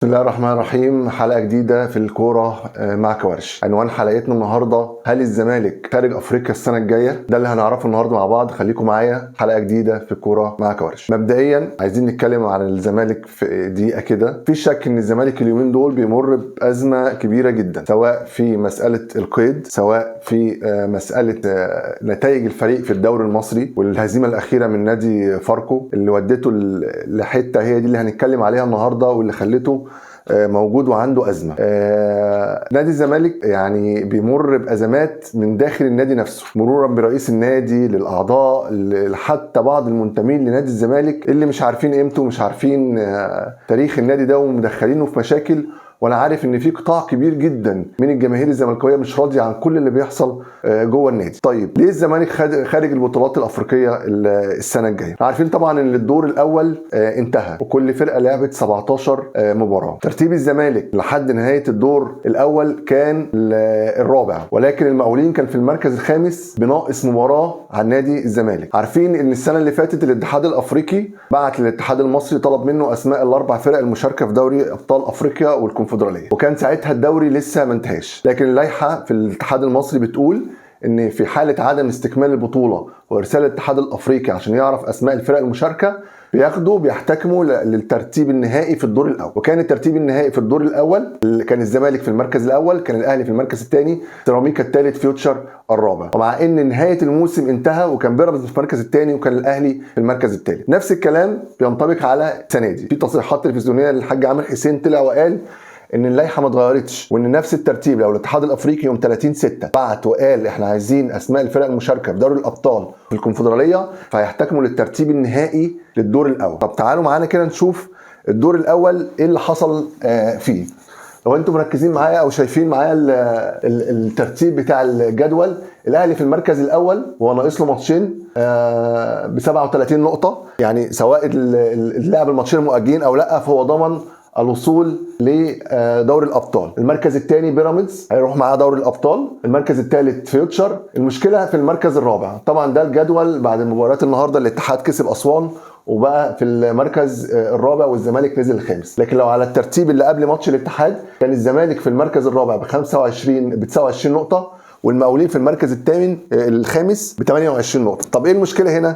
بسم الله الرحمن الرحيم. حلقة جديدة في الكورة مع كوارش. عنوان حلقتنا النهاردة: هل الزمالك خارج افريقيا السنة الجاية؟ ده اللي هنعرفه النهاردة مع بعض. خليكم معايا، حلقة جديدة في الكورة مع كوارش. مبدئيا عايزين نتكلم عن الزمالك في دقيقة كده. في شك ان الزمالك اليومين دول بيمر بأزمة كبيرة جدا، سواء في مسألة القيد، سواء في مسألة نتائج الفريق في الدوري المصري والهزيمة الأخيرة من نادي فاركو اللي ودته لحتة هي دي اللي هنتكلم عليها النهاردة واللي خلته موجود وعنده أزمة. نادي الزمالك يعني بيمر بأزمات من داخل النادي نفسه، مرورا برئيس النادي للأعضاء حتى بعض المنتمين لنادي الزمالك اللي مش عارفين قيمته ومش عارفين تاريخ النادي ده ومدخلينه في مشاكل. وانا عارف ان في قطاع كبير جدا من الجماهير الزملكاويه مش راضيه عن كل اللي بيحصل جوه النادي. طيب ليه الزمالك خارج البطولات الافريقيه السنه الجايه؟ عارفين طبعا ان الدور الاول انتهى وكل فرقه لعبت 17 مباراه. ترتيب الزمالك لحد نهايه الدور الاول كان الرابع، ولكن المقاولين كان في المركز الخامس بناقص مباراه عن نادي الزمالك. عارفين ان السنه اللي فاتت الاتحاد الافريقي بعت للاتحاد المصري طلب منه اسماء الاربع فرق المشاركه في دوري ابطال افريقيا والكونفدراليه، وكان ساعتها الدوري لسه ما انتهاش. لكن اللائحه في الاتحاد المصري بتقول ان في حاله عدم استكمال البطوله وارسال الاتحاد الافريقي عشان يعرف اسماء الفرق المشاركه بيحتكموا للترتيب النهائي في الدور الاول. وكان الترتيب النهائي في الدور الاول كان الزمالك في المركز الاول، كان الاهلي في المركز الثاني، سيراميكا الثالث، فيوتشر الرابع. ومع ان نهايه الموسم انتهى وكان بيراميدز في المركز الثاني وكان الاهلي في المركز الثالث. نفس الكلام بينطبق على السنه دي. في تصريحات تلفزيونيه للحاج عامر حسين طلع وقال ان اللائحه ما اتغيرتش وان نفس الترتيب. لو الاتحاد الافريقي يوم 30/6 بعت وقال احنا عايزين اسماء الفرق المشاركه في دوري الابطال في الكونفدراليه فهيحتكموا للترتيب النهائي للدور الاول. طب تعالوا معانا كده نشوف الدور الاول ايه اللي حصل فيه. لو انتم مركزين معايا او شايفين معايا الترتيب بتاع الجدول، الاهلي في المركز الاول وهو ناقص له ماتشين ب 37 نقطه، يعني سواء اللعب الماتشين المؤجلين او لا فهو ضمن الوصول لدوري الابطال. المركز الثاني بيراميدز هيروح معاه دوري الابطال. المركز الثالث فيوتشر. المشكله في المركز الرابع. طبعا ده الجدول بعد مباراه النهارده الاتحاد كسب اسوان وبقى في المركز الرابع والزمالك نزل الخامس. لكن لو على الترتيب اللي قبل ماتش الاتحاد كان الزمالك في المركز الرابع ب 29 نقطه والمقاولين في المركز الثامن الخامس ب 28 نقطه. طب ايه المشكله هنا؟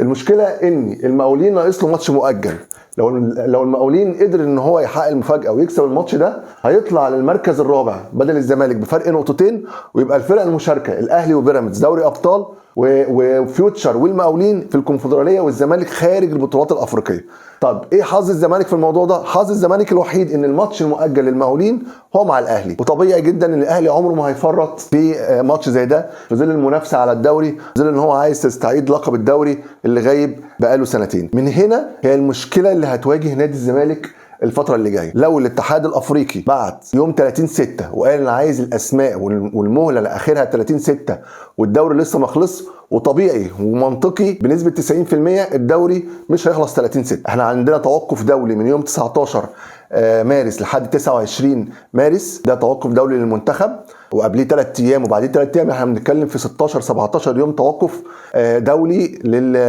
المشكله ان المقاولين ناقص له ماتش مؤجل. لو المقاولين قدر ان هو يحقق المفاجاه ويكسب الماتش ده هيطلع للمركز الرابع بدل الزمالك بفرق نقطتين، ويبقى الفرق المشاركه الاهلي وبيراميدز دوري ابطال وفيوتشر والمقاولين في الكونفدراليه والزمالك خارج البطولات الافريقيه. طب ايه حظ الزمالك في الموضوع ده؟ حظ الزمالك الوحيد ان الماتش المؤجل للمقاولين هو مع الاهلي، وطبيعي جدا ان الاهلي عمره ما هيفرط في ماتش زي ده في ظل المنافسه على الدوري، في ظل ان هو عايز يستعيد لقب الدوري اللي غايب بقاله سنتين. من هنا هي المشكله اللي هتواجه نادي الزمالك الفترة اللي جاية. لو الاتحاد الافريقي بعت يوم 30/6 وقال انا عايز الاسماء والمهلة لاخرها 30/6 والدوري لسه ما خلص، وطبيعي ومنطقي بنسبة 90% الدوري مش هيخلص 30/6. احنا عندنا توقف دولي من يوم 19 مارس لحد 29 مارس، ده توقف دولي للمنتخب، وقبليه 3 ايام وبعديه 3 ايام احنا بنتكلم في 16 17 يوم توقف دولي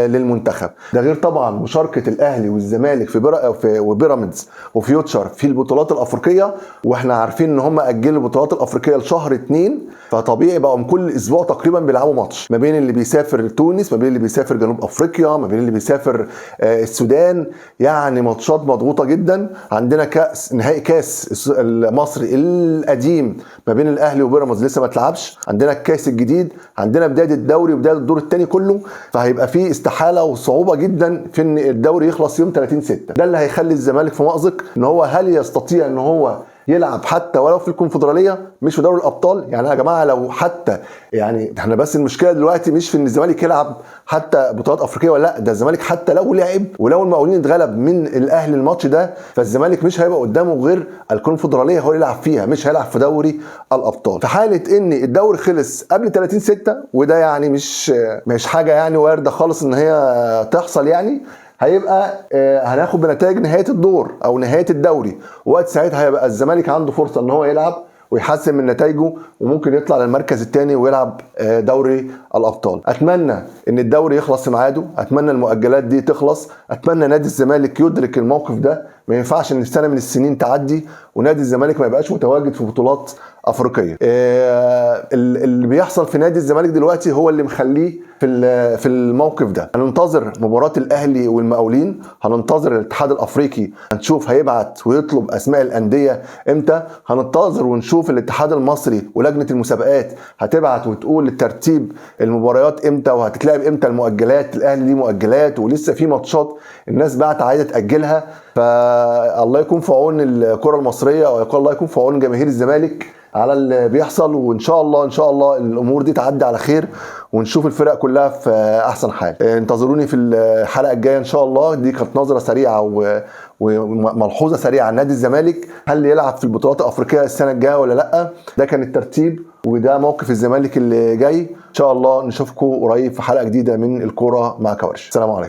للمنتخب. ده غير طبعا مشاركه الاهلي والزمالك في وبيراميدز وفيوتشر في البطولات الافريقيه، واحنا عارفين ان هم اجلوا البطولات الافريقيه لشهر 2، فطبيعي بقى كل اسبوع تقريبا بيلعبوا ماتش، ما بين اللي بيسافر تونس، ما بين اللي بيسافر جنوب افريقيا، ما بين اللي بيسافر السودان. يعني ماتشات مضغوطه جدا. عندنا نهائي كاس المصري القديم ما بين الاهلي وبيراميدز لسه ما اتلعبش، عندنا الكاس الجديد، عندنا بدايه الدوري وبدايه الدور الثاني كله، فهيبقى فيه استحاله وصعوبه جدا في ان الدوري يخلص يوم 30/6. ده اللي هيخلي الزمالك في مأزق ان هو هل يستطيع ان هو يلعب حتى ولو في الكونفدراليه مش في دوري الابطال. يعني يا جماعه لو حتى يعني احنا بس المشكله دلوقتي مش في ان الزمالك يلعب حتى بطولات افريقيه ولا لا، ده الزمالك حتى لو لعب ولو المقاولين اتغلب من الاهلي الماتش ده فالزمالك مش هيبقى قدامه غير الكونفدراليه هو اللي يلعب فيها، مش هيلعب في دوري الابطال. في حاله ان الدوري خلص قبل 30/6 وده يعني مش حاجه يعني وارده خالص ان هي تحصل، يعني هيبقى هناخد بنتائج نهايه الدور او نهايه الدوري، وقت ساعتها هيبقى الزمالك عنده فرصه ان هو يلعب ويحسن من نتائجه، وممكن يطلع للمركز الثاني ويلعب دوري الابطال. اتمنى ان الدوري يخلص في ميعاده، اتمنى المؤجلات دي تخلص، اتمنى نادي الزمالك يدرك الموقف ده. ما ينفعش ان سنه من السنين تعدي ونادي الزمالك ما يبقاش متواجد في بطولات افريقيه. اللي بيحصل في نادي الزمالك دلوقتي هو اللي مخليه في الموقف ده. هننتظر مباراه الاهلي والمقاولين، هننتظر الاتحاد الافريقي هنشوف هيبعت ويطلب اسماء الانديه امتى، هننتظر ونشوف الاتحاد المصري ولجنه المسابقات هتبعت وتقول الترتيب المباريات امتى وهتتلعب امتى المؤجلات. الاهلي ليه مؤجلات ولسه في ماتشات الناس بعت عايزه تاجلها. فالله يكون في عون الكره المصريه، او الله يكون في عون جماهير الزمالك على اللي بيحصل. وان شاء الله الامور دي تعدي على خير ونشوف الفرق كلها في احسن حال. انتظروني في الحلقه الجايه ان شاء الله. دي كانت نظره سريعه وملحوظه سريعه عن نادي الزمالك، هل يلعب في البطولات الافريقيه السنه الجايه ولا لا. ده كان الترتيب وده موقف الزمالك اللي جاي. ان شاء الله نشوفكم قريب في حلقه جديده من الكوره مع كوارش. السلام عليكم.